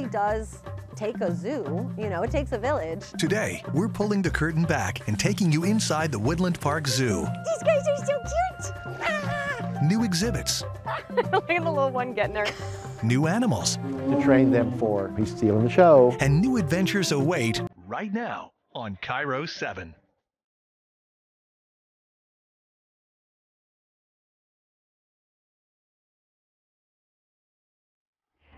really does take a zoo. You know, it takes a village. Today, we're pulling the curtain back and taking you inside the Woodland Park Zoo. These guys are so cute. Ah! New exhibits. Look at the little one getting there. New animals. To train them for be stealing the show. And new adventures await right now on KIRO 7.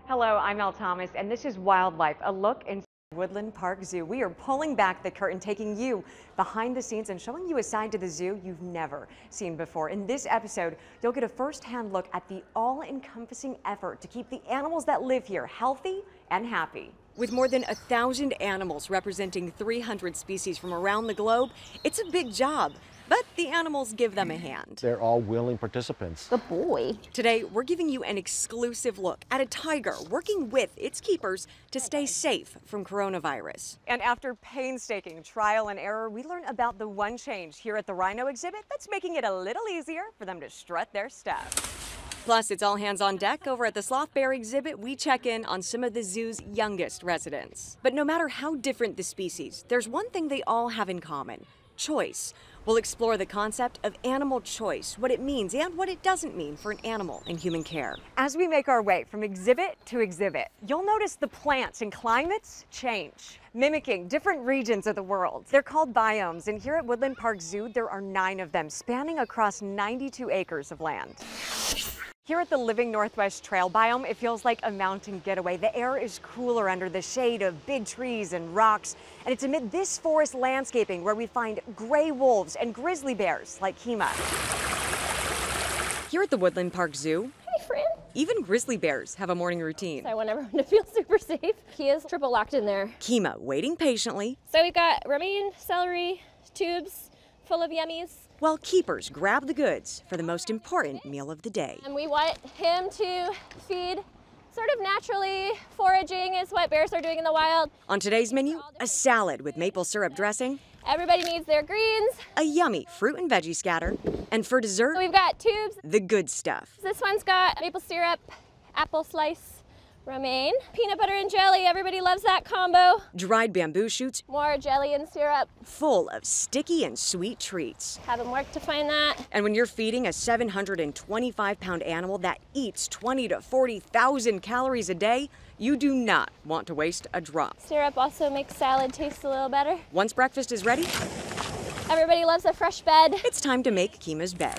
Hello, I'm Elle Thomas, and this is Wildlife, a look inside Woodland Park Zoo. We are pulling back the curtain, taking you behind the scenes and showing you a side to the zoo you've never seen before. In this episode, you'll get a first-hand look at the all-encompassing effort to keep the animals that live here healthy and happy. With more than 1,000 animals representing 300 species from around the globe, it's a big job. But the animals give them a hand. They're all willing participants. Good boy. Today, we're giving you an exclusive look at a tiger working with its keepers to stay safe from coronavirus. And after painstaking trial and error, we learn about the one change here at the Rhino exhibit that's making it a little easier for them to strut their stuff. Plus, it's all hands on deck over at the Sloth Bear exhibit. We check in on some of the zoo's youngest residents. But no matter how different the species, there's one thing they all have in common: choice. We'll explore the concept of animal choice, what it means and what it doesn't mean for an animal in human care. As we make our way from exhibit to exhibit, you'll notice the plants and climates change, mimicking different regions of the world. They're called biomes, and here at Woodland Park Zoo, there are 9 of them spanning across 92 acres of land. Here at the Living Northwest Trail biome, it feels like a mountain getaway. The air is cooler under the shade of big trees and rocks, and it's amid this forest landscaping where we find gray wolves and grizzly bears like Kima. Here at the Woodland Park Zoo, hey friend, even grizzly bears have a morning routine. I want everyone to feel super safe. He is triple locked in there. Kima waiting patiently. So we've got romaine, celery, tubes full of yummies. While keepers grab the goods for the most important meal of the day. And we want him to feed sort of naturally. Foraging is what bears are doing in the wild. On today's menu, a salad with maple syrup dressing. Everybody needs their greens. A yummy fruit and veggie scatter. And for dessert, We've got tubes. the good stuff. This one's got maple syrup, apple slice, romaine, peanut butter and jelly. Everybody loves that combo. Dried bamboo shoots More jelly and syrup. full of sticky and sweet treats. Have him work to find that. And when you're feeding a 725-pound animal that eats 20 to 40,000 calories a day, you do not want to waste a drop. Syrup also makes salad taste a little better. Once breakfast is ready, Everybody loves a fresh bed. it's time to make Kima's bed.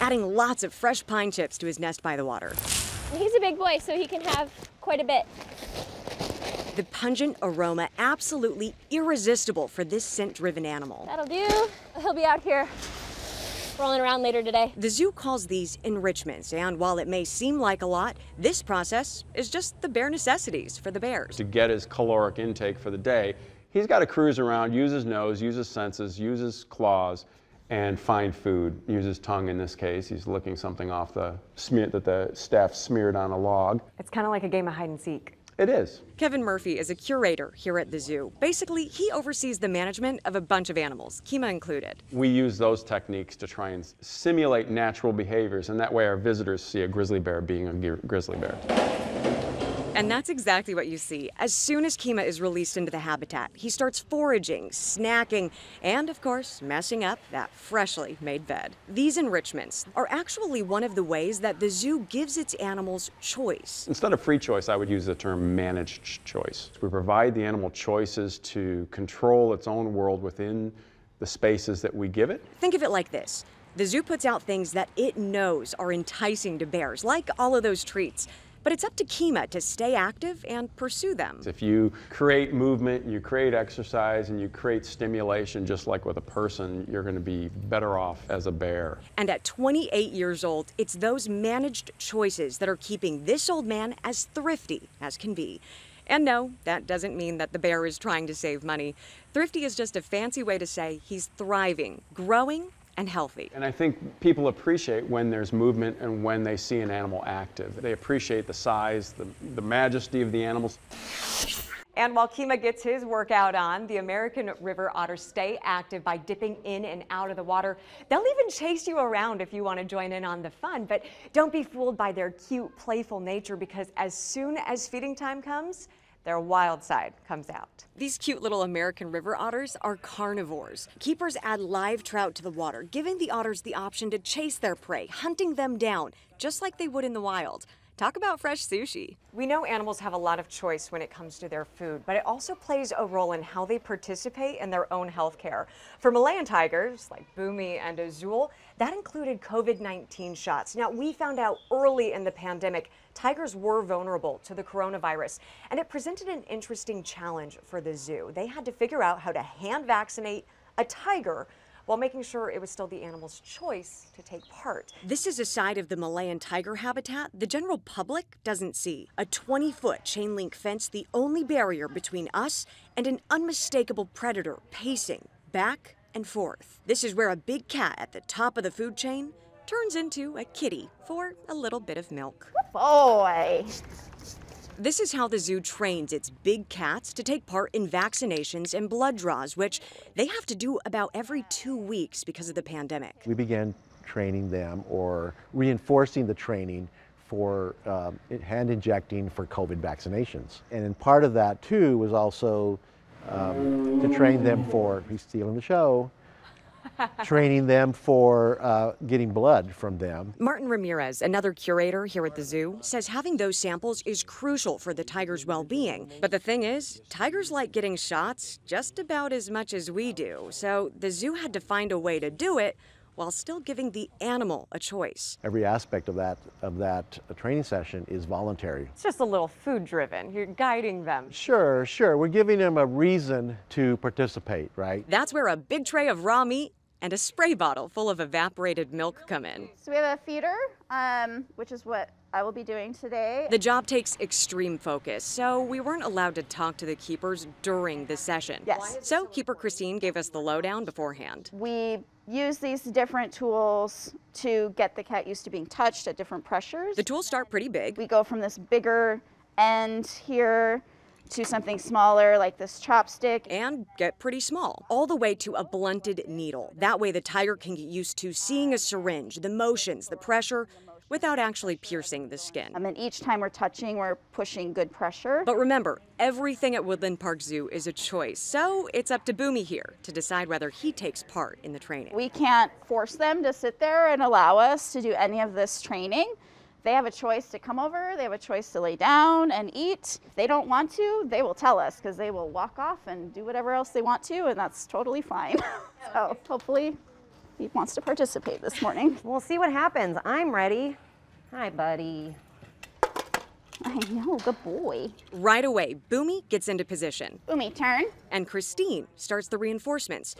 Adding lots of fresh pine chips to his nest by the water. He's a big boy, so he can have quite a bit. The pungent aroma absolutely irresistible for this scent-driven animal. That'll do. He'll be out here rolling around later today. The zoo calls these enrichments, and while it may seem like a lot, this process is just the bare necessities for the bears. To get his caloric intake for the day, he's got to cruise around, use his nose, use his senses, use his claws, and find food. Use his tongue in this case. He's licking something off the smear that the staff smeared on a log. It's kind of like a game of hide and seek. It is. Kevin Murphy is a curator here at the zoo. Basically, he oversees the management of a bunch of animals, Kima included. We use those techniques to try and simulate natural behaviors, and that way our visitors see a grizzly bear being a grizzly bear. And that's exactly what you see. As soon as Kima is released into the habitat, he starts foraging, snacking, and of course, messing up that freshly made bed. These enrichments are actually one of the ways that the zoo gives its animals choice. Instead of free choice, I would use the term managed choice. We provide the animal choices to control its own world within the spaces that we give it. Think of it like this. The zoo puts out things that it knows are enticing to bears, like all of those treats. But it's up to Kima to stay active and pursue them. If you create movement, you create exercise, and you create stimulation just like with a person, you're going to be better off as a bear. And at 28 years old, it's those managed choices that are keeping this old man as thrifty as can be. And no, that doesn't mean that the bear is trying to save money. Thrifty is just a fancy way to say he's thriving, growing, and healthy. And I think people appreciate when there's movement and when they see an animal active. They appreciate the size, the majesty of the animals. And while Kima gets his workout on, the American river otters stay active by dipping in and out of the water. They'll even chase you around if you want to join in on the fun, but don't be fooled by their cute, playful nature, because as soon as feeding time comes, their wild side comes out. These cute little American river otters are carnivores. Keepers add live trout to the water, giving the otters the option to chase their prey, hunting them down, just like they would in the wild. Talk about fresh sushi. We know animals have a lot of choice when it comes to their food, but it also plays a role in how they participate in their own health care. For Malayan tigers, like Bumi and Azul, that included COVID-19 shots. Now, we found out early in the pandemic, tigers were vulnerable to the coronavirus, and it presented an interesting challenge for the zoo. They had to figure out how to hand vaccinate a tiger while making sure it was still the animal's choice to take part. This is a side of the Malayan tiger habitat the general public doesn't see. A 20-foot chain link fence, the only barrier between us and an unmistakable predator pacing back and forth. This is where a big cat at the top of the food chain turns into a kitty for a little bit of milk. Boy. This is how the zoo trains its big cats to take part in vaccinations and blood draws, which they have to do about every 2 weeks because of the pandemic. We began training them or reinforcing the training for hand injecting for COVID vaccinations. And in part of that too was also to train them for, he's stealing the show, training them for getting blood from them. Martin Ramirez, another curator here at the zoo, says having those samples is crucial for the tiger's well-being. But the thing is, tigers like getting shots just about as much as we do. So the zoo had to find a way to do it while still giving the animal a choice. Every aspect of that training session is voluntary. It's just a little food-driven. You're guiding them. Sure. We're giving them a reason to participate, right? That's where a big tray of raw meat and a spray bottle full of evaporated milk come in. So we have a feeder, which is what I will be doing today. The job takes extreme focus, so we weren't allowed to talk to the keepers during the session. Yes. So Keeper Christine gave us the lowdown beforehand. We use these different tools to get the cat used to being touched at different pressures. The tools start pretty big. We go from this bigger end here to something smaller like this chopstick. And get pretty small, all the way to a blunted needle. That way the tiger can get used to seeing a syringe, the motions, the pressure, without actually piercing the skin. And each time we're touching, we're pushing good pressure. But remember, everything at Woodland Park Zoo is a choice, so it's up to Bumi here to decide whether he takes part in the training. We can't force them to sit there and allow us to do any of this training. They have a choice to come over, they have a choice to lay down and eat. If they don't want to, they will tell us, because they will walk off and do whatever else they want to, and that's totally fine. So hopefully he wants to participate this morning. We'll see what happens. I'm ready. Hi, buddy. I know, good boy. Right away, Bumi gets into position. Bumi, turn. And Christine starts the reinforcements.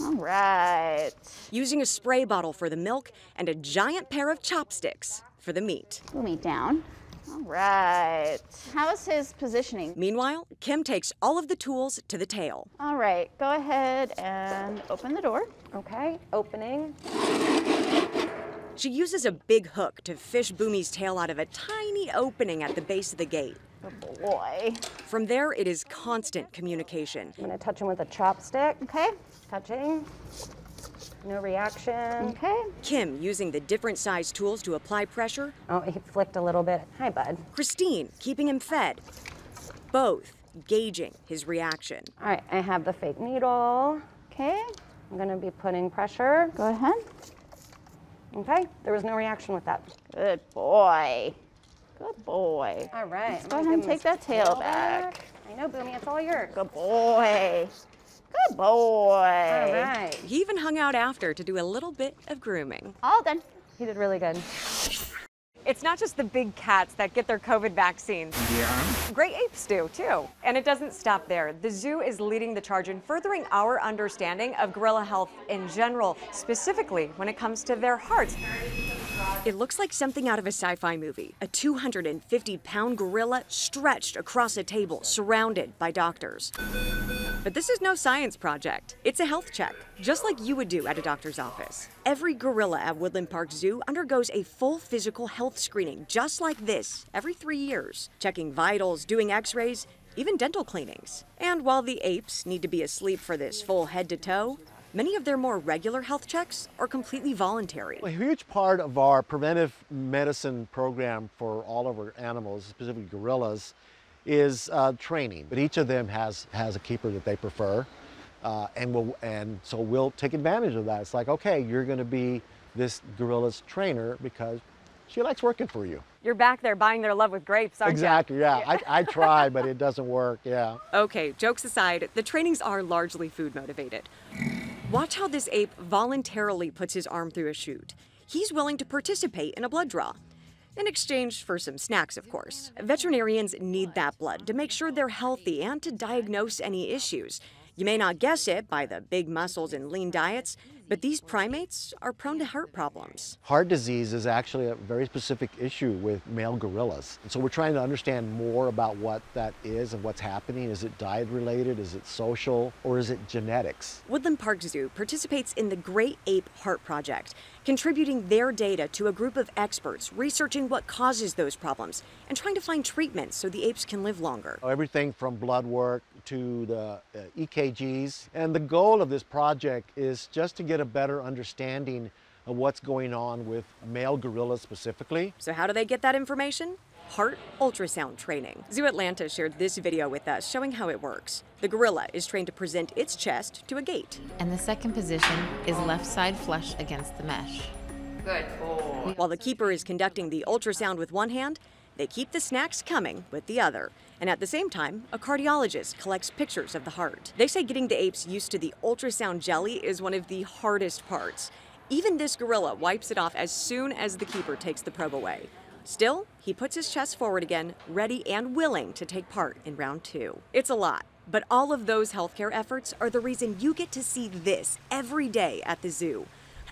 All right. Using a spray bottle for the milk and a giant pair of chopsticks for the meat. Bumi down. All right. How is his positioning? Meanwhile, Kim takes all of the tools to the tail. All right, go ahead and open the door. Okay, opening. She uses a big hook to fish Bumi's tail out of a tiny opening at the base of the gate. Good boy. From there, it is constant communication. I'm gonna touch him with a chopstick. Okay. Touching. No reaction. Okay. Kim using the different size tools to apply pressure. Oh, he flicked a little bit. Hi, bud. Christine keeping him fed. Both gauging his reaction. All right, I have the fake needle. Okay. I'm gonna be putting pressure. Go ahead. Okay, there was no reaction with that. Good boy. Good boy. All right. Let's go ahead and take that tail back. I know, Bumi, it's all yours. Good boy. Good boy. All right. He even hung out after to do a little bit of grooming. All done. He did really good. It's not just the big cats that get their COVID vaccines. Yeah. Great apes do, too. And it doesn't stop there. The zoo is leading the charge in furthering our understanding of gorilla health in general, specifically when it comes to their hearts. It looks like something out of a sci-fi movie. A 250-pound gorilla stretched across a table, surrounded by doctors. But this is no science project. It's a health check, just like you would do at a doctor's office. Every gorilla at Woodland Park Zoo undergoes a full physical health screening, just like this, every 3 years, checking vitals, doing x-rays, even dental cleanings. And while the apes need to be asleep for this full head to toe, many of their more regular health checks are completely voluntary. A huge part of our preventive medicine program for all of our animals, specifically gorillas, is training. But each of them has a keeper that they prefer, and so we'll take advantage of that. It's like, okay, you're going to be this gorilla's trainer because she likes working for you. You're back there buying their love with grapes, aren't you? Exactly, yeah. I try, but it doesn't work, yeah. Okay, jokes aside, the trainings are largely food motivated. Watch how this ape voluntarily puts his arm through a chute. He's willing to participate in a blood draw. In exchange for some snacks, of course. Veterinarians need that blood to make sure they're healthy and to diagnose any issues. You may not guess it by the big muscles and lean diets, but these primates are prone to heart problems. Heart disease is actually a very specific issue with male gorillas. And so we're trying to understand more about what that is and what's happening. Is it diet related? Is it social? Or is it genetics? Woodland Park Zoo participates in the Great Ape Heart Project, contributing their data to a group of experts researching what causes those problems and trying to find treatments so the apes can live longer. Everything from blood work to the EKGs. And the goal of this project is just to get a better understanding of what's going on with male gorillas specifically. So how do they get that information? Heart ultrasound training. Zoo Atlanta shared this video with us showing how it works. The gorilla is trained to present its chest to a gate. And the second position is left side flush against the mesh. Good boy. While the keeper is conducting the ultrasound with one hand, they keep the snacks coming with the other. And at the same time, a cardiologist collects pictures of the heart. They say getting the apes used to the ultrasound jelly is one of the hardest parts. Even this gorilla wipes it off as soon as the keeper takes the probe away. Still, he puts his chest forward again, ready and willing to take part in round 2. It's a lot, but all of those healthcare efforts are the reason you get to see this every day at the zoo.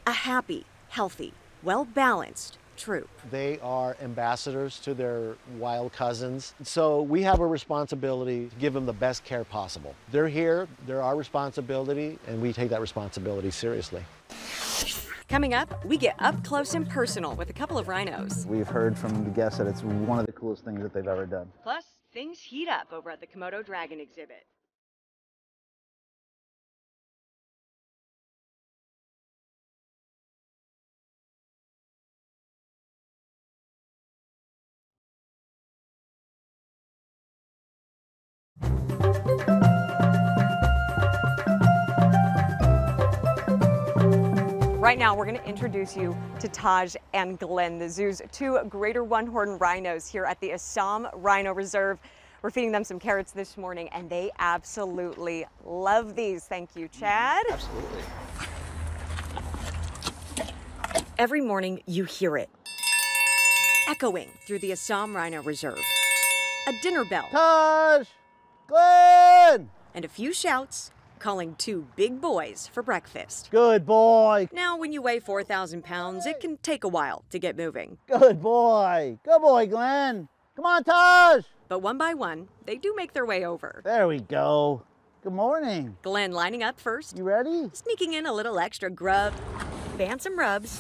A happy, healthy, well-balanced troop. They are ambassadors to their wild cousins. So we have a responsibility to give them the best care possible. They're here, they're our responsibility, and we take that responsibility seriously. Coming up, we get up close and personal with a couple of rhinos. We've heard from the guests that it's one of the coolest things that they've ever done. Plus, things heat up over at the Komodo Dragon exhibit. Right now, we're going to introduce you to Taj and Glenn, the zoo's 2 greater one-horned rhinos here at the Assam Rhino Reserve. We're feeding them some carrots this morning, and they absolutely love these. Thank you, Chad. Absolutely. Every morning, you hear it echoing through the Assam Rhino Reserve. A dinner bell. Taj! Glenn! And a few shouts calling 2 big boys for breakfast. Good boy! Now, when you weigh 4,000 pounds, it can take a while to get moving. Good boy! Good boy, Glenn! Come on, Taj! But one by one, they do make their way over. There we go. Good morning. Glenn lining up first, You ready? sneaking in a little extra grub, and some rubs,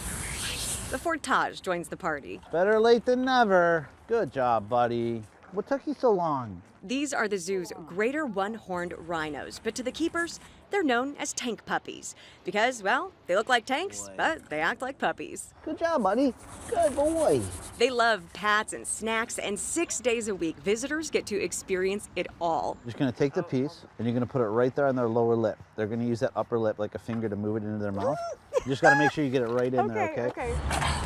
before Taj joins the party. Better late than never. Good job, buddy. What took you so long? These are the zoo's greater one-horned rhinos, but to the keepers, they're known as tank puppies because, well, they look like tanks, but they act like puppies. Good job, buddy. Good boy. They love pats and snacks, and 6 days a week, visitors get to experience it all. You're just gonna take the piece and you're gonna put it right there on their lower lip. They're gonna use that upper lip like a finger to move it into their mouth. You just gotta make sure you get it right in there, okay?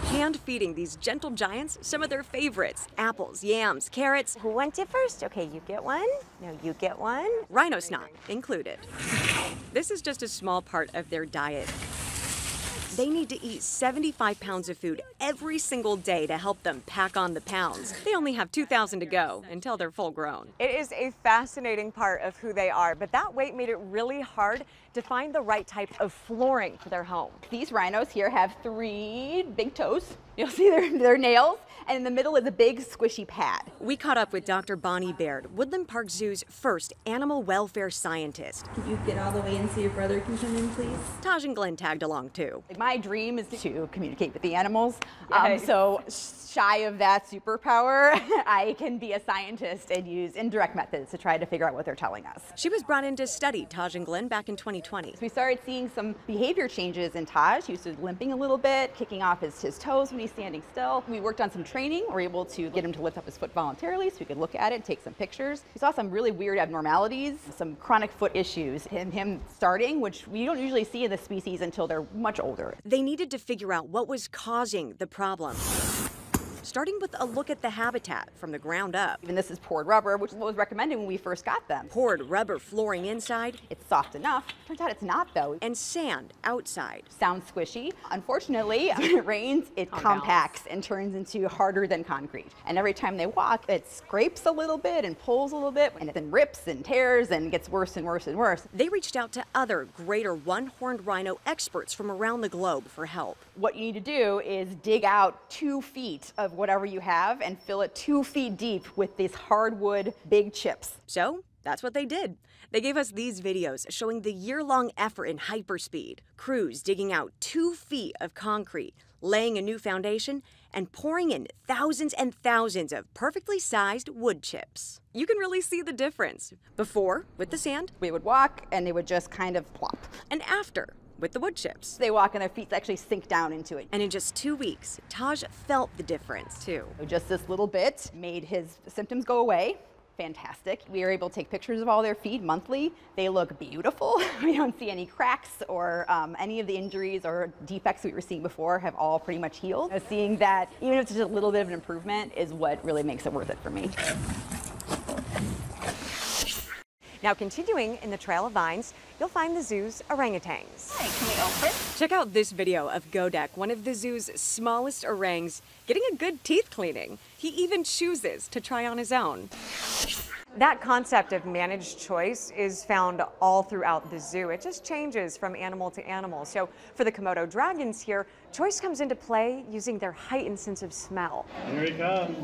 Hand feeding these gentle giants some of their favorites: apples, yams, carrots. Who wants it first? Okay, you get one. No, you get one. Rhino snot included. This is just a small part of their diet. They need to eat 75 pounds of food every single day to help them pack on the pounds. They only have 2,000 to go until they're full grown. It is a fascinating part of who they are, but that weight made it really hard to find the right type of flooring for their home. These rhinos here have 3 big toes. You'll see their nails, and in the middle is a big squishy pad. We caught up with Dr. Bonnie Baird, Woodland Park Zoo's first animal welfare scientist. Can you get all the way in so your brother can come in, please? Taj and Glenn tagged along too. My dream is to communicate with the animals. So shy of that superpower, I can be a scientist and use indirect methods to try to figure out what they're telling us. She was brought in to study Taj and Glenn back in 2020. We started seeing some behavior changes in Taj. He was limping a little bit, kicking off his toes when he's standing still. We worked on some tricks training. We're able to get him to lift up his foot voluntarily so we could look at it, take some pictures. We saw some really weird abnormalities, some chronic foot issues in him starting, which we don't usually see in the species until they're much older. They needed to figure out what was causing the problem, starting with a look at the habitat from the ground up. Even this is poured rubber, which is what was recommended when we first got them. Poured rubber flooring inside. It's soft enough. Turns out it's not, though. And sand outside. Sounds squishy. Unfortunately, when it rains, it compacts and turns into harder than concrete. And every time they walk, it scrapes a little bit and pulls a little bit, and it then rips and tears and gets worse and worse and worse. They reached out to other greater one-horned rhino experts from around the globe for help. What you need to do is dig out 2 feet of whatever you have and fill it 2 feet deep with these hardwood big chips. So that's what they did. They gave us these videos showing the year-long effort in hyperspeed, crews digging out 2 feet of concrete, laying a new foundation, and pouring in thousands and thousands of perfectly sized wood chips. You can really see the difference. Before, with the sand, we would walk and it would just kind of plop. And after, with the wood chips. They walk and their feet actually sink down into it. And in just 2 weeks, Taj felt the difference too. Just this little bit made his symptoms go away. Fantastic. We are able to take pictures of all their feet monthly. They look beautiful. We don't see any cracks or any of the injuries or defects we were seeing before have all pretty much healed. Seeing that, even if it's just a little bit of an improvement, is what really makes it worth it for me. Now, continuing in the Trail of Vines, you'll find the zoo's orangutans. Hey, can we open? Check out this video of Godek, one of the zoo's smallest orangs, getting a good teeth cleaning. He even chooses to try on his own. That concept of managed choice is found all throughout the zoo. It just changes from animal to animal. So for the Komodo dragons here, choice comes into play using their heightened sense of smell. Here he comes.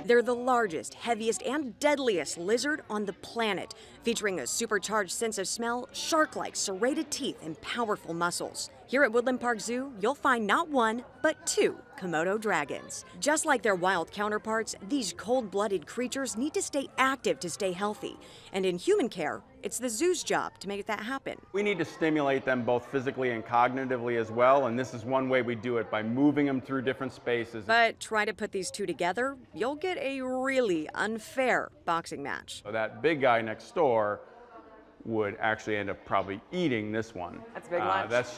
They're the largest, heaviest, and deadliest lizard on the planet, featuring a supercharged sense of smell, shark-like serrated teeth, and powerful muscles. Here at Woodland Park Zoo, you'll find not 1, but 2 Komodo dragons. Just like their wild counterparts, these cold-blooded creatures need to stay active to stay healthy. And in human care, it's the zoo's job to make that happen. We need to stimulate them both physically and cognitively as well, and this is one way we do it, by moving them through different spaces. But try to put these 2 together, you'll get a really unfair boxing match. So that big guy next door would actually end up probably eating this one. That's a big lunch. That's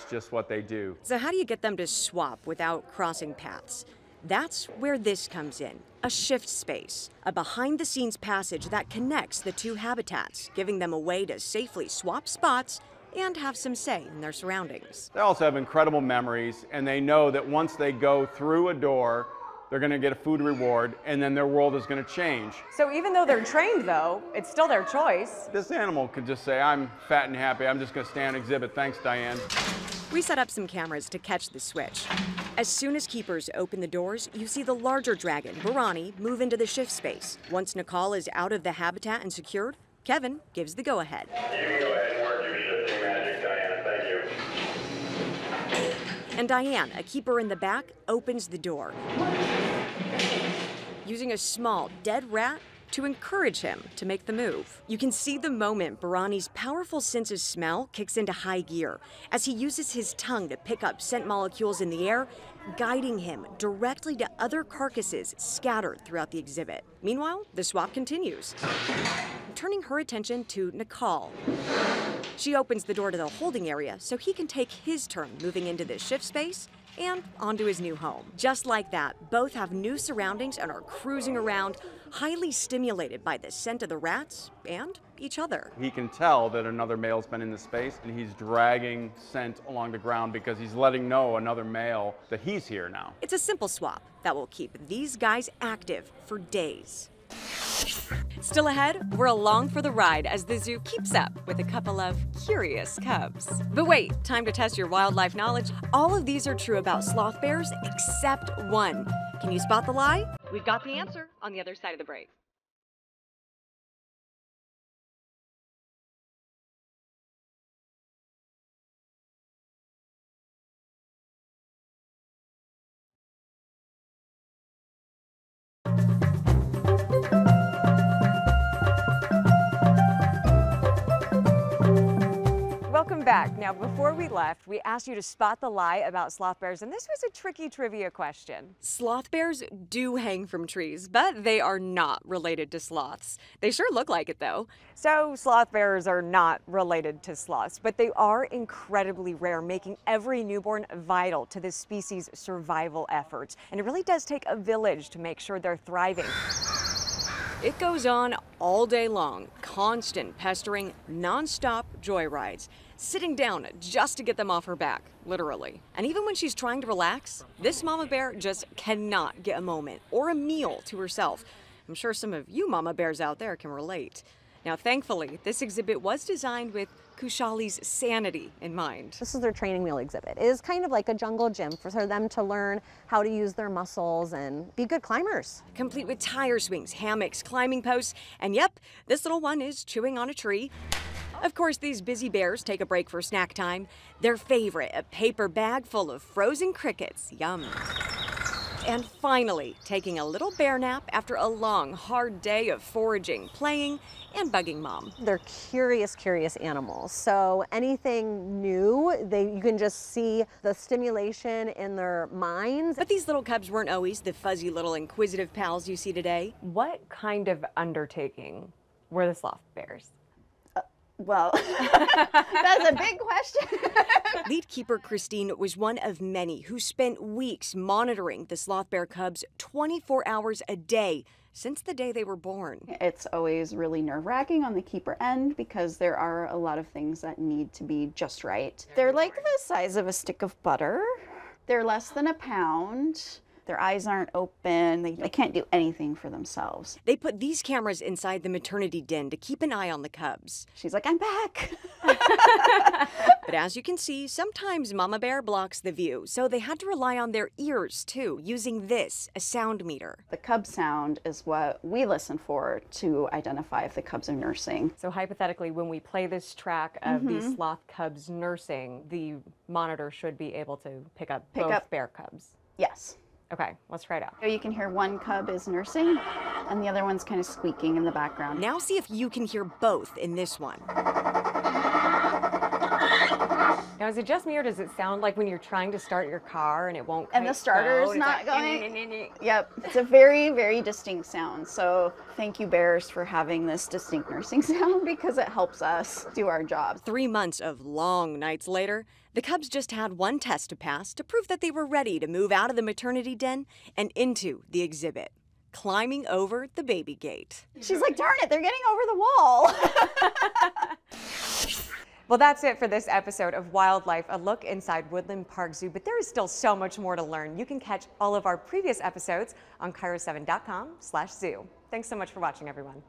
just what they do. So how do you get them to swap without crossing paths? That's where this comes in, a shift space, a behind-the-scenes passage that connects the 2 habitats, giving them a way to safely swap spots and have some say in their surroundings. They also have incredible memories, and they know that once they go through a door, they're going to get a food reward, and then their world is going to change. So even though they're trained, though, it's still their choice. This animal could just say, I'm fat and happy, I'm just going to stay on exhibit. Thanks, Diane. We set up some cameras to catch the switch. As soon as keepers open the doors, you see the larger dragon, Barani, move into the shift space. Once Nicole is out of the habitat and secured, Kevin gives the go-ahead. You can go ahead and work your shifting magic, Diane. Thank you. And Diane, a keeper in the back, opens the door, using a small, dead rat to encourage him to make the move. You can see the moment Barani's powerful sense of smell kicks into high gear as he uses his tongue to pick up scent molecules in the air, guiding him directly to other carcasses scattered throughout the exhibit. Meanwhile, the swap continues, turning her attention to Nicole. She opens the door to the holding area so he can take his turn moving into the shift space and onto his new home. Just like that, both have new surroundings and are cruising around, highly stimulated by the scent of the rats and each other. He can tell that another male's been in the space, and he's dragging scent along the ground because he's letting know another male that he's here now. It's a simple swap that will keep these guys active for days. Still ahead, we're along for the ride as the zoo keeps up with a couple of curious cubs. But wait, time to test your wildlife knowledge. All of these are true about sloth bears except one. Can you spot the lie? We've got the answer on the other side of the break. Welcome back. Now, before we left, we asked you to spot the lie about sloth bears, and this was a tricky trivia question. Sloth bears do hang from trees, but they are not related to sloths. They sure look like it, though. So, sloth bears are not related to sloths, but they are incredibly rare, making every newborn vital to this species' survival efforts. And it really does take a village to make sure they're thriving. It goes on all day long, constant pestering, non-stop joyrides, sitting down just to get them off her back, literally. And even when she's trying to relax, this mama bear just cannot get a moment or a meal to herself. I'm sure some of you mama bears out there can relate. Now, thankfully, this exhibit was designed with Kushali's sanity in mind. This is their training wheel exhibit. It is kind of like a jungle gym for them to learn how to use their muscles and be good climbers. Complete with tire swings, hammocks, climbing posts, and yep, this little one is chewing on a tree. Of course, these busy bears take a break for snack time. Their favorite, a paper bag full of frozen crickets. Yum. And finally, taking a little bear nap after a long, hard day of foraging, playing, and bugging mom. They're curious animals. So anything new, you can just see the stimulation in their minds. But these little cubs weren't always the fuzzy little inquisitive pals you see today. What kind of undertaking were the sloth bears? Well, that's a big question. Lead keeper Christine was one of many who spent weeks monitoring the sloth bear cubs 24 hours a day since the day they were born. It's always really nerve-wracking on the keeper end because there are a lot of things that need to be just right. They're like the size of a stick of butter. They're less than a pound. Their eyes aren't open. They can't do anything for themselves. They put these cameras inside the maternity den to keep an eye on the cubs. She's like, I'm back. But as you can see, sometimes mama bear blocks the view, so they had to rely on their ears too, using this, a sound meter. The cub sound is what we listen for to identify if the cubs are nursing. So hypothetically, when we play this track of these sloth cubs nursing, the monitor should be able to pick up both bear cubs. Yes. Okay, let's try it out. So you can hear one cub is nursing and the other one's kind of squeaking in the background. Now see if you can hear both in this one. Now, is it just me or does it sound like when you're trying to start your car and it won't And the starter's not going? Yep, it's a very, very distinct sound. So thank you, bears, for having this distinct nursing sound because it helps us do our job. 3 months of long nights later, the cubs just had one test to pass to prove that they were ready to move out of the maternity den and into the exhibit, climbing over the baby gate. She's like, darn it, they're getting over the wall. Well, that's it for this episode of Wildlife, a look inside Woodland Park Zoo, but there is still so much more to learn. You can catch all of our previous episodes on KIRO7.com/zoo. Thanks so much for watching, everyone.